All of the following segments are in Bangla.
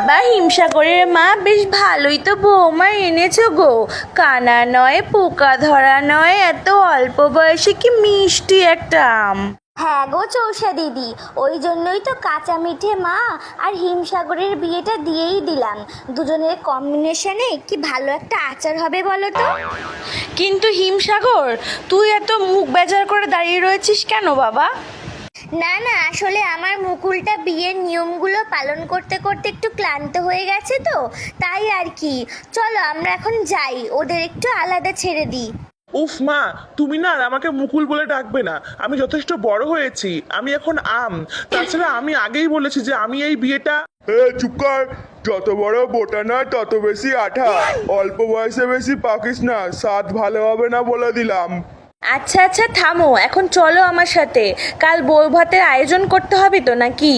বাবা, হিমসাগরের মা বেশ ভালোই তো বৌমা এনেছো গো। কানা নয়, পোকা ধরা নয়, এত অল্প বয়সে কি মিষ্টি একটা আম। হ্যাঁ গো চৌষা দিদি, ওই জন্যই তো কাঁচা মিঠে মা আর হিমসাগরের বিয়েটা দিয়েই দিলাম। দুজনের কম্বিনেশনে কি ভালো একটা আচার হবে বলো তো। কিন্তু হিমসাগর, তুই এত মুখ বেজার করে দাঁড়িয়ে রয়েছিস কেন বাবা? না না, আসলে আমার মুকুলটা বিয়ের নিয়মগুলো পালন করতে করতে একটু ক্লান্ত হয়ে গেছে তো, তাই আর কি। চলো আমরা এখন যাই, ওদের একটু আলাদা ছেড়ে দিই। উফ মা, তুমি না আর আমাকে মুকুল বলে ডাকবে না। আমি যথেষ্ট বড় হয়েছি, আমি এখন আম। তাছাড়া আমি আগেই বলেছি যে আমি এই বিয়েটা। চুপ কর। যত বড় বোটা না তত বেশি আঠা। অল্প বয়সে বেশি পাকিস না, স্বাদ ভালো হবে না বলে দিলাম। আচ্ছা আচ্ছা থামো, এখন চলো আমার সাথে। কাল বউ ভাতের আয়োজন করতে হবে তো নাকি?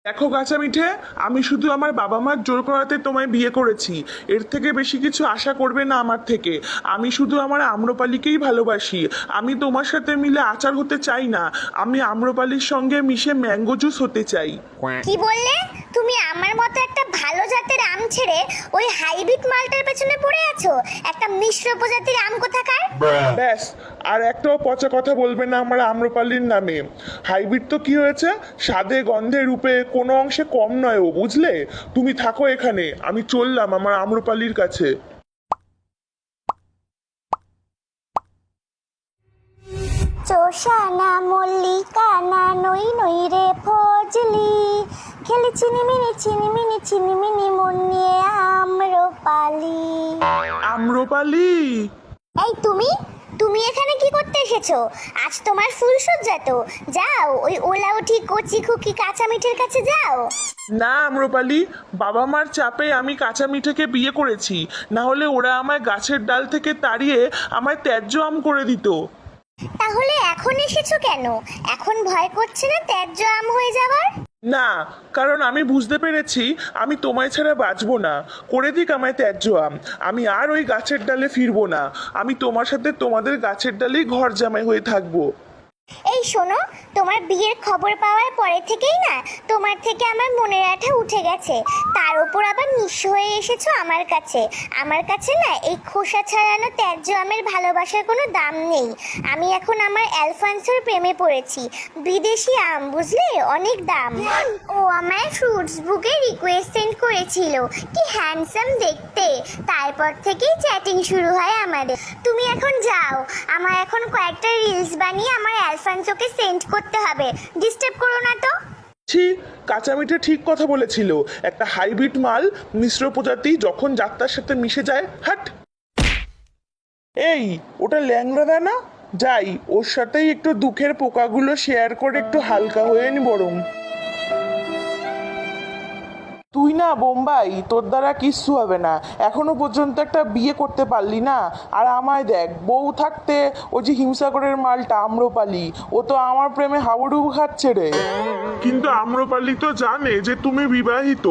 দেখো কাঁচা মিঠে, আমি শুধু আমার বাবা মার জোর করাতে তোমায় বিয়ে করেছি। এর থেকে বেশি কিছু আশা করবে না আমার থেকে। আমি শুধু আমার আম্রপালিকেই ভালোবাসি। আমি তোমার সাথে মিলে আচার হতে চাই না, আমি আম্রপালির সঙ্গে মিশে ম্যাঙ্গো জুস হতে চাই। কি বললে তুমি? আমার মতো একটা ভালো জাতের আম ছেড়ে ওই হাইব্রিড মালটার পেছনে পড়ে আছো? একটা মিশ্র প্রজাতির আম কোথাকার। ব্যাস, আর একটাও পচা কথা বলবে না আমার আম্রপালির নামে। হাইব্রিড তো কি হয়েছে, স্বাদে গন্ধে রূপে কোনো অংশে কম নয় ও, বুঝলে? তুমি থাকো এখানে, আমি চললাম আমার আম্রপালির কাছে। চোষানা মল্লিকা না নই নই রে ফজলি, খেলি চিনিমিনি চিনিমিনি চিনিমিনি মন নিয়ে আম্রপালি। আম্রপালি, এই তুমি তুমি এখানে কি করতে এসেছো? আজ তোমার ফুলসজ্জা তো, যাও ওই ওলা উঠি কচি খুকি কাঁচা মিঠের কাছে যাও। না আম্রপালি, বাবা মার চাপে আমি কাঁচা মিঠেকে বিয়ে করেছি, না হলে ওরা আমায় গাছের ডাল থেকে তাড়িয়ে আমায় ত্যায্য আম করে দিত। তাহলে এখন এসেছো কেন? এখন ভয় করছে না ত্যায্য আম হয়ে যাবার? না, কারণ আমি বুঝতে পেরেছি আমি তোমায় ছাড়া বাঁচবো না। করে দিক আমায় ত্যায্য আম, আমি আর ওই গাছের ডালে ফিরবো না। আমি তোমার সাথে তোমাদের গাছের ডালেই ঘর জামাই হয়ে থাকবো। এই শোনো, তোমার বিয়ের খবর পাওয়ার পরে থেকেই না তোমার থেকে আমার মনের আঠা উঠে গেছে। তার উপর আবার নিঃস্ব হয়ে এসেছো আমার কাছে। আমার কাছে না এই খোসা ছাড়ানো ত্যায্য আমের ভালোবাসার কোনো দাম নেই। আমি এখন আমার অ্যালফান্সোর প্রেমে পড়েছি। বিদেশি আম, বুঝলে, অনেক দাম। ও আমায় ফ্রুটস বুকে রিকোয়েস্ট সেন্ড করেছিল, কি হ্যান্ডসাম দেখতে। তারপর থেকেই চ্যাটিং শুরু হয় আমাদের। তুমি এখন যাও, আমার এখন কয়েকটা রিলস বানিয়ে আমার অ্যালফান্সোকে সেন্ড করতে হবে। ডিস্টার্ব করো না তো। ছি, কাঁচা মিঠে ঠিক কথা বলেছিল। একটা হাইব্রিড মাল, মিশ্র প্রজাতি যখন যাত্রার সাথে মিশে যায়, হাট। এই, ওটা ল্যাংড়া দেয় না? যাই, ওর সাথেই একটু দুঃখের পোকাগুলো শেয়ার করে একটু হালকা হয়ে নি বরং। তুই না বোম্বাই, তোর দ্বারা কিচ্ছু হবে না। এখনো পর্যন্ত একটা বিয়ে করতে পারলি না। আর আমায় দেখ, বউ থাকতে ওই যে হিমসাগরের মালটা আম্রপালি, ও তো আমার প্রেমে হাবুডুবু খাচ্ছে রে। কিন্তু আম্রপালি তো জানে যে তুমি বিবাহিত।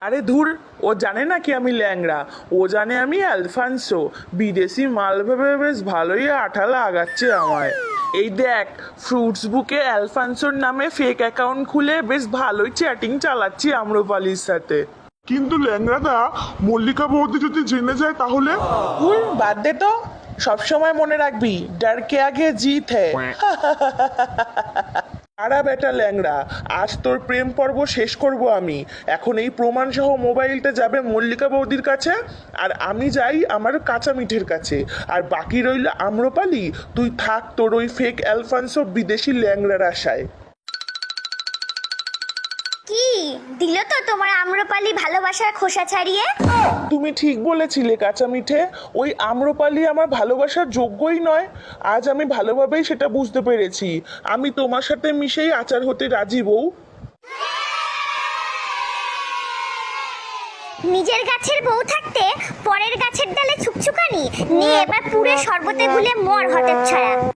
আরে ধুর, ও জানে না কি আমি ল্যাংড়া, ও জানে আমি অ্যালফান্সো। বিদেশি মাল ভেবে বেশ ভালোই আঠা লাগাচ্ছে আমায়। এই দেখ, ফ্রুটস বুকে অ্যালফান্সোর নামে ফেক অ্যাকাউন্ট খুলে বেশ ভালোই চ্যাটিং চালাচ্ছি আম্রপালির সাথে। কিন্তু ল্যাংড়াদা, মল্লিকা বৌদি যদি জেনে যায় তাহলে? বাদ দে তো, সবসময় মনে রাখবি, ডার কে আগে জিত হ্যায়। আরা বেটা ল্যাংড়া, আজ তোর প্রেম পর্ব শেষ করব আমি। এখন এই প্রমাণ সহ মোবাইলটা যাবে মল্লিকা বৌদির কাছে, আর আমি যাই আমার কাঁচা মিঠের কাছে। আর বাকি রইল আম্রপালি, তুই থাক তোর ওই ফেক অ্যালফান্সো বিদেশি ল্যাংড়ার আশায়। কি দিল তো তোমার আম্রপালি ভালোবাসার খোসা ছাড়িয়ে? তুমি ঠিক বলেছিলে কাঁচা মিঠে, ওই আম্রপালি আমার ভালোবাসার যোগ্যই নয়। আজ আমি ভালোভাবেই সেটা বুঝতে পেরেছি। আমি তোমার সাথে মিশেই আচার হতে রাজি বউ। নিজের গাছের বউ থাকতে পরের গাছের ডালে ছুকছুকানি নিয়ে এবার পুরে শরবতে গুলে মর হতে ছাড়া।